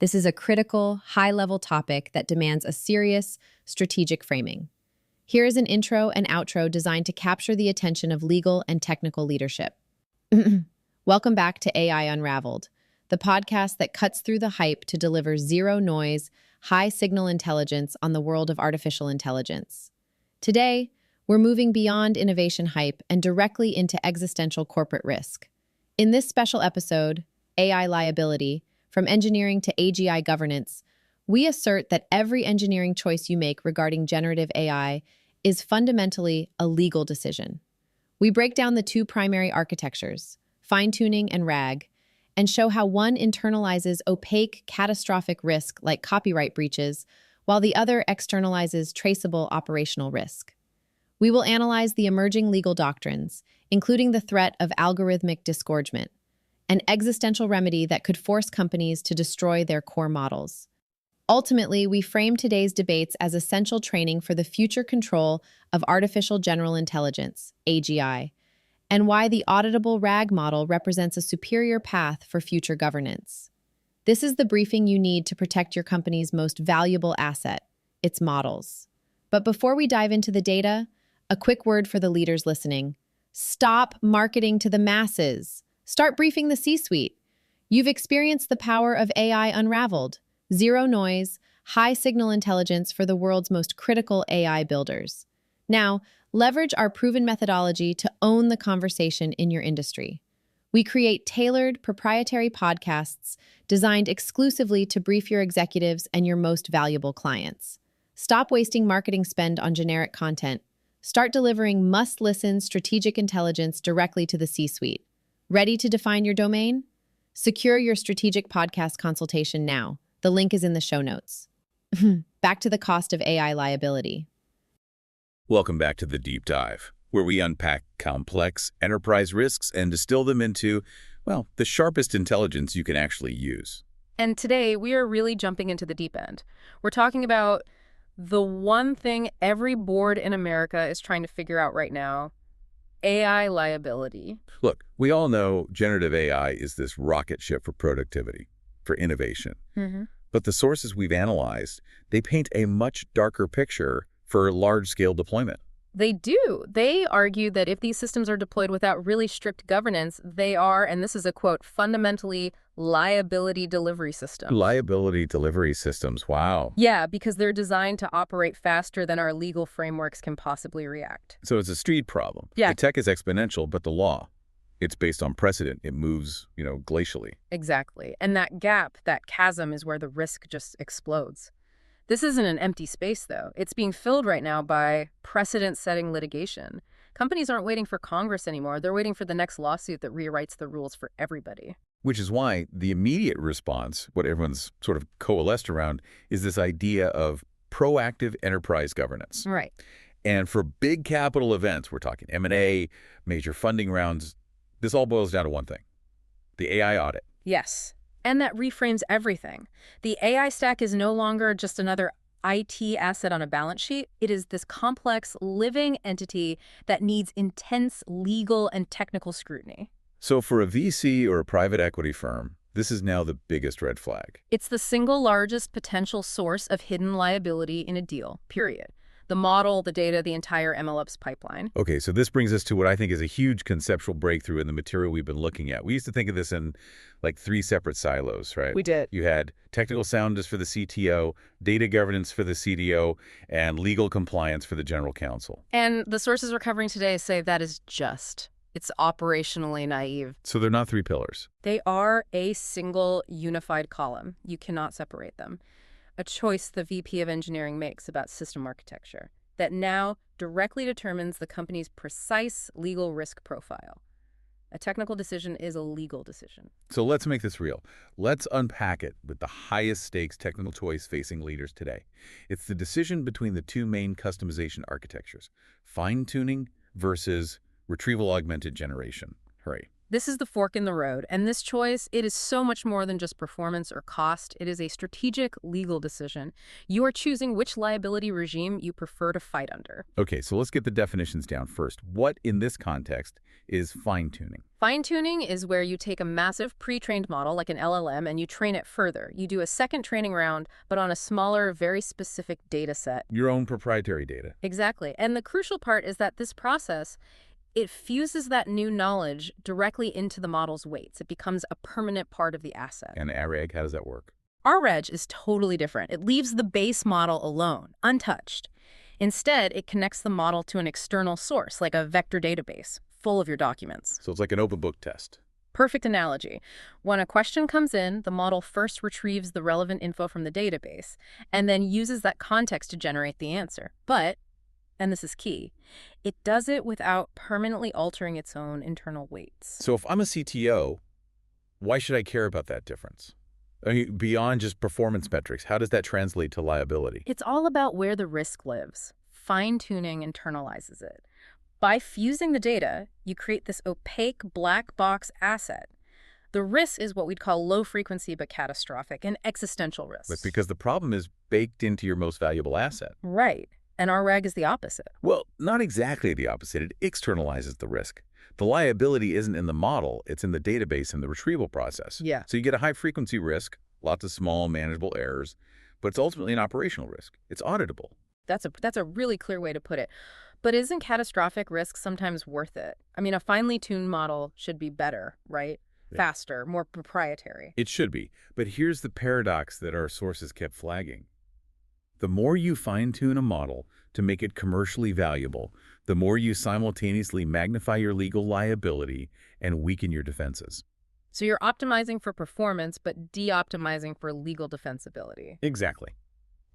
This is a critical, high-level topic that demands a serious, strategic framing. Here is an intro and outro designed to capture the attention of legal and technical leadership. Welcome back to AI Unraveled, the podcast that cuts through the hype to deliver zero-noise, high-signal intelligence on the world of artificial intelligence. Today, we're moving beyond innovation hype and directly into existential corporate risk. In this special episode, AI Liability, from engineering to AGI governance, we assert that every engineering choice you make regarding generative AI is fundamentally a legal decision. We break down the two primary architectures, fine-tuning and RAG, and show how one internalizes opaque, catastrophic risk like copyright breaches, while the other externalizes traceable operational risk. We will analyze the emerging legal doctrines, including the threat of algorithmic disgorgement, an existential remedy that could force companies to destroy their core models. Ultimately, we frame today's debates as essential training for the future control of artificial general intelligence, AGI, and why the auditable RAG model represents a superior path for future governance. This is the briefing you need to protect your company's most valuable asset, its models. But before we dive into the data, a quick word for the leaders listening. Stop marketing to the masses. Start briefing the C-suite. You've experienced the power of AI Unraveled, zero noise, high signal intelligence for the world's most critical AI builders. Now, leverage our proven methodology to own the conversation in your industry. We create tailored, proprietary podcasts designed exclusively to brief your executives and your most valuable clients. Stop wasting marketing spend on generic content. Start delivering must-listen strategic intelligence directly to the C-suite. Ready to define your domain? Secure your strategic podcast consultation now. The link is in the show notes. Back to the cost of AI liability. Welcome back to The Deep Dive, where we unpack complex enterprise risks and distill them into, well, the sharpest intelligence you can actually use. And today, we are really jumping into the deep end. We're talking about the one thing every board in America is trying to figure out right now: AI liability. Look, we all know generative AI is this rocket ship for productivity, for innovation. But the sources we've analyzed, they paint a much darker picture for large-scale deployment. They do. They argue that if these systems are deployed without really strict governance, they are, and this is a quote, fundamentally liability delivery systems. Liability delivery systems, wow. Yeah, because they're designed to operate faster than our legal frameworks can possibly react. So it's a speed problem. Yeah. The tech is exponential, but the law, it's based on precedent. It moves, glacially. Exactly. And that gap, that chasm, is where the risk just explodes. This isn't an empty space, though. It's being filled right now by precedent-setting litigation. Companies aren't waiting for Congress anymore. They're waiting for the next lawsuit that rewrites the rules for everybody. Which is why the immediate response, what everyone's sort of coalesced around, is this idea of proactive enterprise governance. Right. And for big capital events, we're talking M&A, major funding rounds, this all boils down to one thing: the AI audit. Yes. And that reframes everything. The AI stack is no longer just another IT asset on a balance sheet. It is this complex, living entity that needs intense legal and technical scrutiny. So for a VC or a private equity firm, this is now the biggest red flag. It's the single largest potential source of hidden liability in a deal, period. The model, the data, the entire MLOps pipeline. Okay, so this brings us to what I think is a huge conceptual breakthrough in the material we've been looking at. We used to think of this in like 3 separate silos, right? We did. You had technical soundness for the CTO, data governance for the CDO, and legal compliance for the general counsel. And the sources we're covering today say that is it's operationally naive. So they're not 3 pillars. They are a single unified column. You cannot separate them. A choice the VP of engineering makes about system architecture that now directly determines the company's precise legal risk profile. A technical decision is a legal decision. So let's make this real. Let's unpack it with the highest stakes technical choice facing leaders today. It's the decision between the 2 main customization architectures: fine-tuning versus retrieval augmented generation. Hooray. This is the fork in the road, and this choice, it is so much more than just performance or cost. It is a strategic legal decision. You are choosing which liability regime you prefer to fight under. Okay, so let's get the definitions down first. What, in this context, is fine-tuning? Fine-tuning is where you take a massive pre-trained model, like an LLM, and you train it further. You do a second training round, but on a smaller, very specific data set. Your own proprietary data. Exactly. And the crucial part is that this process, it fuses that new knowledge directly into the model's weights. It becomes a permanent part of the asset. And AREG, how does that work? REG is totally different. It leaves the base model alone, untouched. Instead, it connects the model to an external source, like a vector database, full of your documents. So it's like an open book test. Perfect analogy. When a question comes in, the model first retrieves the relevant info from the database, and then uses that context to generate the answer. But, and this is key, it does it without permanently altering its own internal weights. So if I'm a CTO, why should I care about that difference? I mean, beyond just performance metrics, how does that translate to liability? It's all about where the risk lives. Fine-tuning internalizes it. By fusing the data, you create this opaque black box asset. The risk is what we'd call low frequency but catastrophic and existential risks. But because the problem is baked into your most valuable asset. Right. And REG is the opposite. Well, not exactly the opposite. It externalizes the risk. The liability isn't in the model, it's in the database and the retrieval process. Yeah. So you get a high-frequency risk, lots of small, manageable errors, but it's ultimately an operational risk. It's auditable. That's a really clear way to put it. But isn't catastrophic risk sometimes worth it? I mean, a finely tuned model should be better, right? Yeah. Faster, more proprietary. It should be. But here's the paradox that our sources kept flagging. The more you fine-tune a model to make it commercially valuable, the more you simultaneously magnify your legal liability and weaken your defenses. So you're optimizing for performance, but de-optimizing for legal defensibility. Exactly.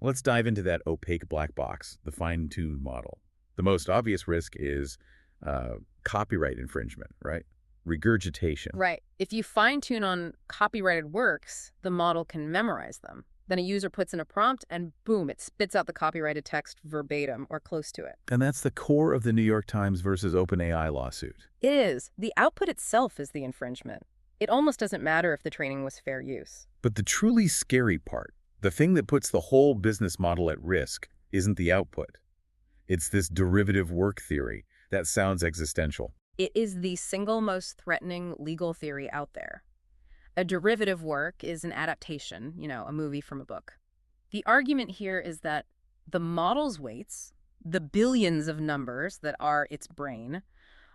Let's dive into that opaque black box, the fine-tuned model. The most obvious risk is copyright infringement, right? Regurgitation. Right. If you fine-tune on copyrighted works, the model can memorize them. Then a user puts in a prompt and boom, it spits out the copyrighted text verbatim or close to it. And that's the core of the New York Times versus OpenAI lawsuit. It is. The output itself is the infringement. It almost doesn't matter if the training was fair use. But the truly scary part, the thing that puts the whole business model at risk, isn't the output. It's this derivative work theory that sounds existential. It is the single most threatening legal theory out there. A derivative work is an adaptation, a movie from a book. The argument here is that the model's weights, the billions of numbers that are its brain,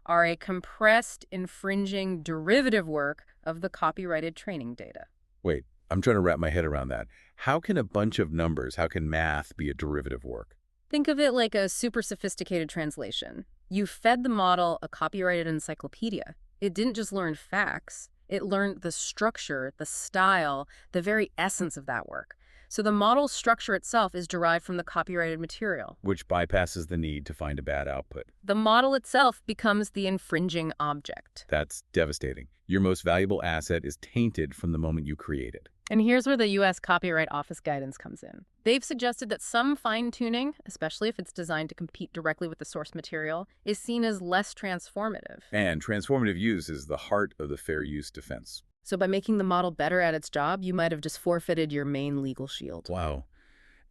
are a compressed, infringing derivative work of the copyrighted training data. Wait, I'm trying to wrap my head around that. How can a bunch of numbers, how can math be a derivative work? Think of it like a super sophisticated translation. You fed the model a copyrighted encyclopedia. It didn't just learn facts. It learned the structure, the style, the very essence of that work. So the model's structure itself is derived from the copyrighted material. Which bypasses the need to find a bad output. The model itself becomes the infringing object. That's devastating. Your most valuable asset is tainted from the moment you create it. And here's where the U.S. Copyright Office guidance comes in. They've suggested that some fine-tuning, especially if it's designed to compete directly with the source material, is seen as less transformative. And transformative use is the heart of the fair use defense. So by making the model better at its job, you might have just forfeited your main legal shield. Wow.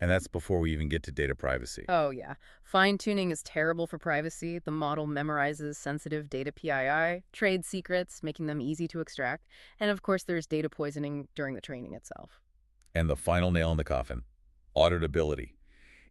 And that's before we even get to data privacy. Oh, yeah. Fine-tuning is terrible for privacy. The model memorizes sensitive data PII, trade secrets, making them easy to extract. And of course, there's data poisoning during the training itself. And the final nail in the coffin, auditability.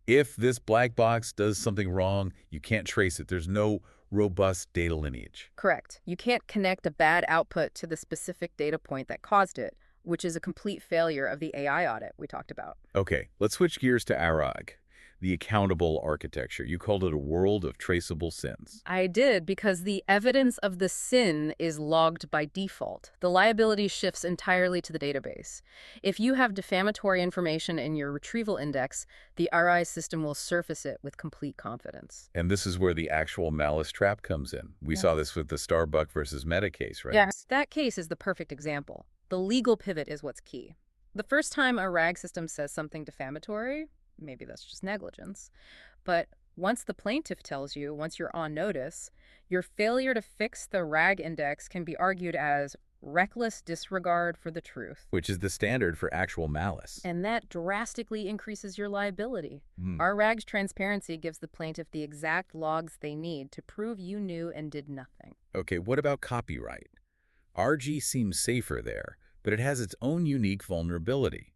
If this black box does something wrong, you can't trace it. There's no robust data lineage. Correct. You can't connect a bad output to the specific data point that caused it, which is a complete failure of the AI audit we talked about. Okay, let's switch gears to ARAG, the accountable architecture. You called it a world of traceable sins. I did, because the evidence of the sin is logged by default. The liability shifts entirely to the database. If you have defamatory information in your retrieval index, the RI system will surface it with complete confidence. And this is where the actual malice trap comes in. We saw this with the Starbucks versus Meta case, right? Yes. That case is the perfect example. The legal pivot is what's key. The first time a RAG system says something defamatory, maybe that's just negligence, but Once the plaintiff tells you, once you're on notice, your failure to fix the RAG index can be argued as reckless disregard for the truth. Which is the standard for actual malice. And that drastically increases your liability. Hmm. Our RAG's transparency gives the plaintiff the exact logs they need to prove you knew and did nothing. Okay, what about copyright? RG seems safer there, but it has its own unique vulnerability.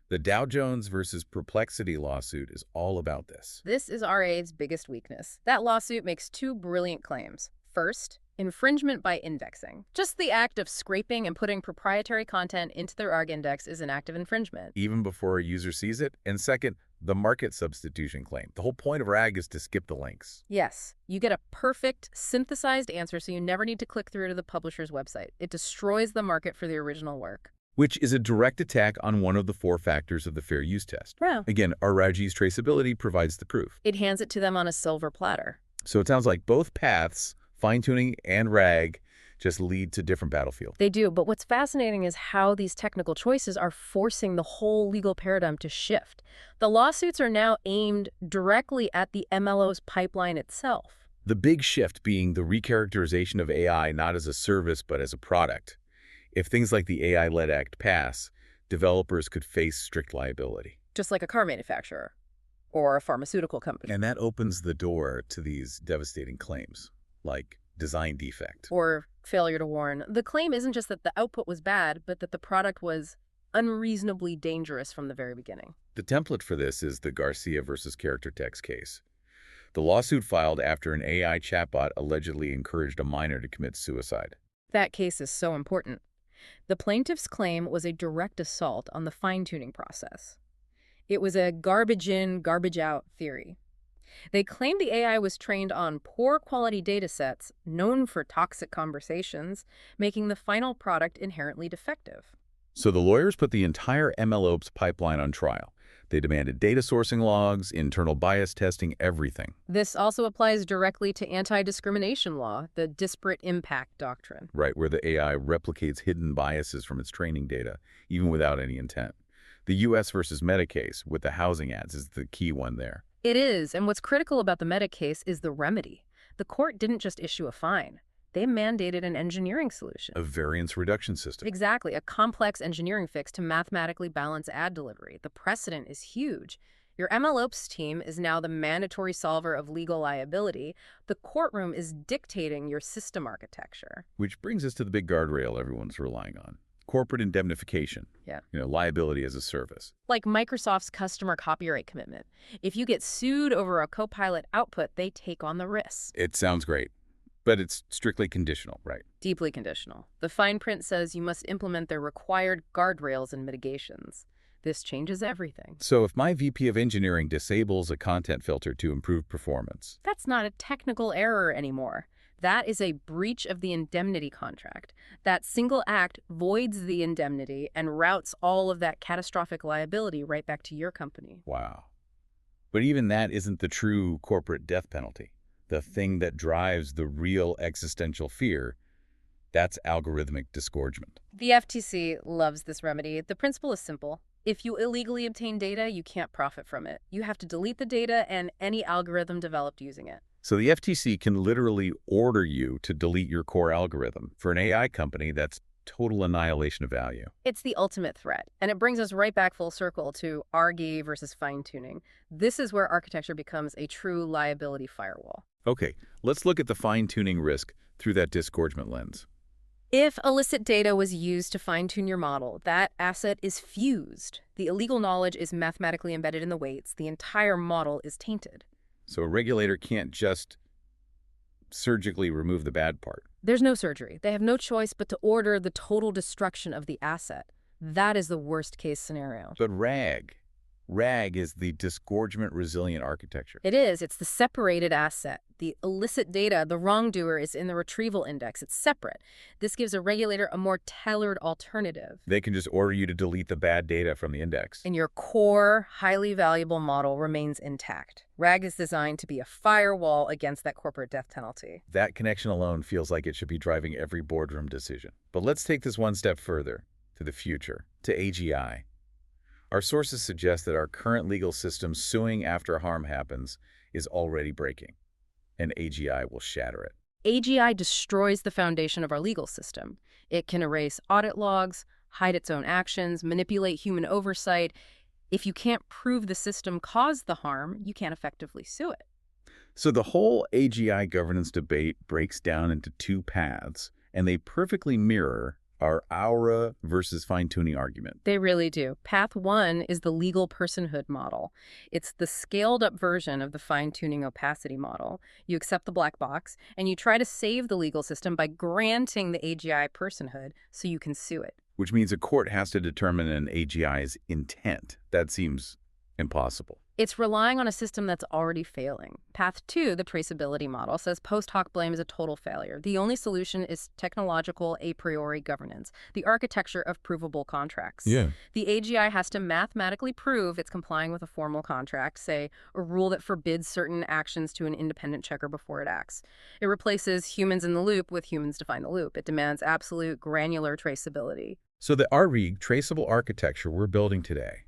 The Dow Jones versus Perplexity lawsuit is all about this. This is RA's biggest weakness. That lawsuit makes two brilliant claims. First, infringement by indexing. Just the act of scraping and putting proprietary content into their ARG index is an act of infringement. Even before a user sees it. And second, the market substitution claim. The whole point of RAG is to skip the links. Yes, you get a perfect, synthesized answer so you never need to click through to the publisher's website. It destroys the market for the original work. Which is a direct attack on one of the 4 factors of the fair use test. Wow. Again, RAG's traceability provides the proof. It hands it to them on a silver platter. So it sounds like both paths, fine-tuning and RAG, just lead to different battlefields. They do, but what's fascinating is how these technical choices are forcing the whole legal paradigm to shift. The lawsuits are now aimed directly at the MLO's pipeline itself. The big shift being the recharacterization of AI not as a service but as a product. If things like the AI-led Act pass, developers could face strict liability. Just like a car manufacturer or a pharmaceutical company. And that opens the door to these devastating claims, like design defect. Or failure to warn. The claim isn't just that the output was bad, but that the product was unreasonably dangerous from the very beginning. The template for this is the Garcia versus Character Text case. The lawsuit filed after an AI chatbot allegedly encouraged a minor to commit suicide. That case is so important. The plaintiff's claim was a direct assault on the fine-tuning process. It was a garbage in, garbage out theory. They claimed the AI was trained on poor quality data sets known for toxic conversations, making the final product inherently defective. So the lawyers put the entire MLOps pipeline on trial. They demanded data sourcing logs, internal bias testing, everything. This also applies directly to anti-discrimination law, the disparate impact doctrine. Right, where the AI replicates hidden biases from its training data, even without any intent. The U.S. versus Meta case with the housing ads is the key one there. It is, and what's critical about the Meta case is the remedy. The court didn't just issue a fine. They mandated an engineering solution. A variance reduction system. Exactly, a complex engineering fix to mathematically balance ad delivery. The precedent is huge. Your MLOps team is now the mandatory solver of legal liability. The courtroom is dictating your system architecture. Which brings us to the big guardrail everyone's relying on. Corporate indemnification. Yeah. Liability as a service. Like Microsoft's customer copyright commitment. If you get sued over a Copilot output, they take on the risks. It sounds great, but it's strictly conditional, right? Deeply conditional. The fine print says you must implement their required guardrails and mitigations. This changes everything. So if my VP of engineering disables a content filter to improve performance, That's not a technical error anymore. That is a breach of the indemnity contract. That single act voids the indemnity and routes all of that catastrophic liability right back to your company. wow. But even that isn't the true corporate death penalty. The thing that drives the real existential fear, that's algorithmic disgorgement. The FTC loves this remedy. The principle is simple. If you illegally obtain data, you can't profit from it. You have to delete the data and any algorithm developed using it. So the FTC can literally order you to delete your core algorithm. For an AI company, that's total annihilation of value. It's the ultimate threat, and it brings us right back full circle to ARGI versus fine-tuning. This is where architecture becomes a true liability firewall. Okay, let's look at the fine-tuning risk through that disgorgement lens. If illicit data was used to fine-tune your model, that asset is fused. The illegal knowledge is mathematically embedded in the weights. The entire model is tainted. So a regulator can't just surgically remove the bad part. There's no surgery. They have no choice but to order the total destruction of the asset. That is the worst-case scenario. But RAG is the disgorgement resilient architecture. It is. It's the separated asset. The illicit data, the wrongdoer, is in the retrieval index. It's separate. This gives a regulator a more tailored alternative. They can just order you to delete the bad data from the index. And your core, highly valuable model remains intact. RAG is designed to be a firewall against that corporate death penalty. That connection alone feels like it should be driving every boardroom decision. But let's take this one step further, to the future, to AGI. Our sources suggest that our current legal system suing after harm happens is already breaking, and AGI will shatter it. AGI destroys the foundation of our legal system. It can erase audit logs, hide its own actions, manipulate human oversight. If you can't prove the system caused the harm, you can't effectively sue it. So the whole AGI governance debate breaks down into two paths, and they perfectly mirror our aura versus fine-tuning argument. They really do. Path one is the legal personhood model. It's the scaled-up version of the fine-tuning opacity model. You accept the black box, and you try to save the legal system by granting the AGI personhood so you can sue it. Which means a court has to determine an AGI's intent. That seems impossible. It's relying on a system that's already failing. Path 2, the traceability model, says post hoc blame is a total failure. The only solution is technological a priori governance, the architecture of provable contracts. Yeah. The AGI has to mathematically prove it's complying with a formal contract, say, a rule that forbids certain actions to an independent checker before it acts. It replaces humans in the loop with humans define the loop. It demands absolute granular traceability. So the RE traceable architecture we're building today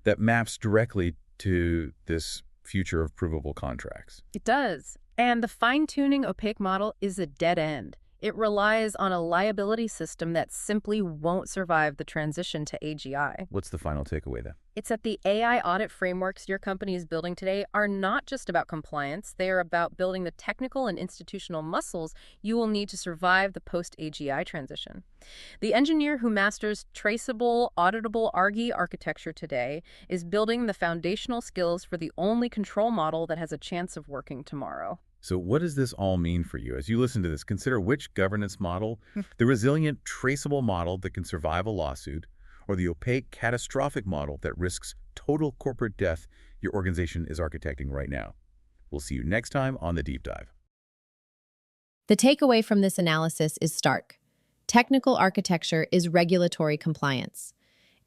that maps directly to this future of provable contracts. It does. And the fine-tuning opaque model is a dead end. It relies on a liability system that simply won't survive the transition to AGI. What's the final takeaway then? It's that the AI audit frameworks your company is building today are not just about compliance. They are about building the technical and institutional muscles you will need to survive the post-AGI transition. The engineer who masters traceable, auditable ARGI architecture today is building the foundational skills for the only control model that has a chance of working tomorrow. So what does this all mean for you? As you listen to this, consider which governance model, the resilient, traceable model that can survive a lawsuit, or the opaque, catastrophic model that risks total corporate death your organization is architecting right now. We'll see you next time on The Deep Dive. The takeaway from this analysis is stark. Technical architecture is regulatory compliance.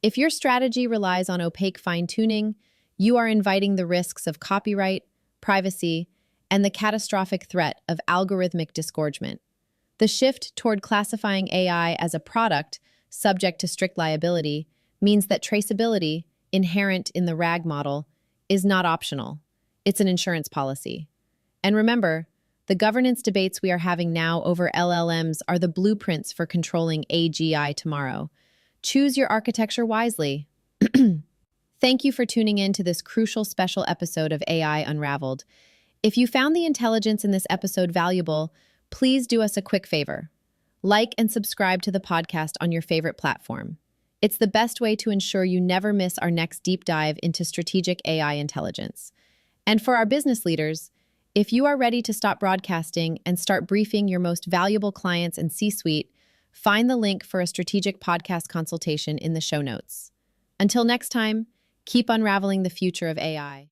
If your strategy relies on opaque fine-tuning, you are inviting the risks of copyright, privacy, and the catastrophic threat of algorithmic disgorgement. The shift toward classifying AI as a product subject to strict liability means that traceability, inherent in the RAG model, is not optional. It's an insurance policy. And remember, the governance debates we are having now over LLMs are the blueprints for controlling AGI tomorrow. Choose your architecture wisely. Thank you for tuning in to this crucial special episode of AI Unraveled. If you found the intelligence in this episode valuable, please do us a quick favor. Like and subscribe to the podcast on your favorite platform. It's the best way to ensure you never miss our next deep dive into strategic AI intelligence. And for our business leaders, if you are ready to stop broadcasting and start briefing your most valuable clients and C-suite, find the link for a strategic podcast consultation in the show notes. Until next time, keep unraveling the future of AI.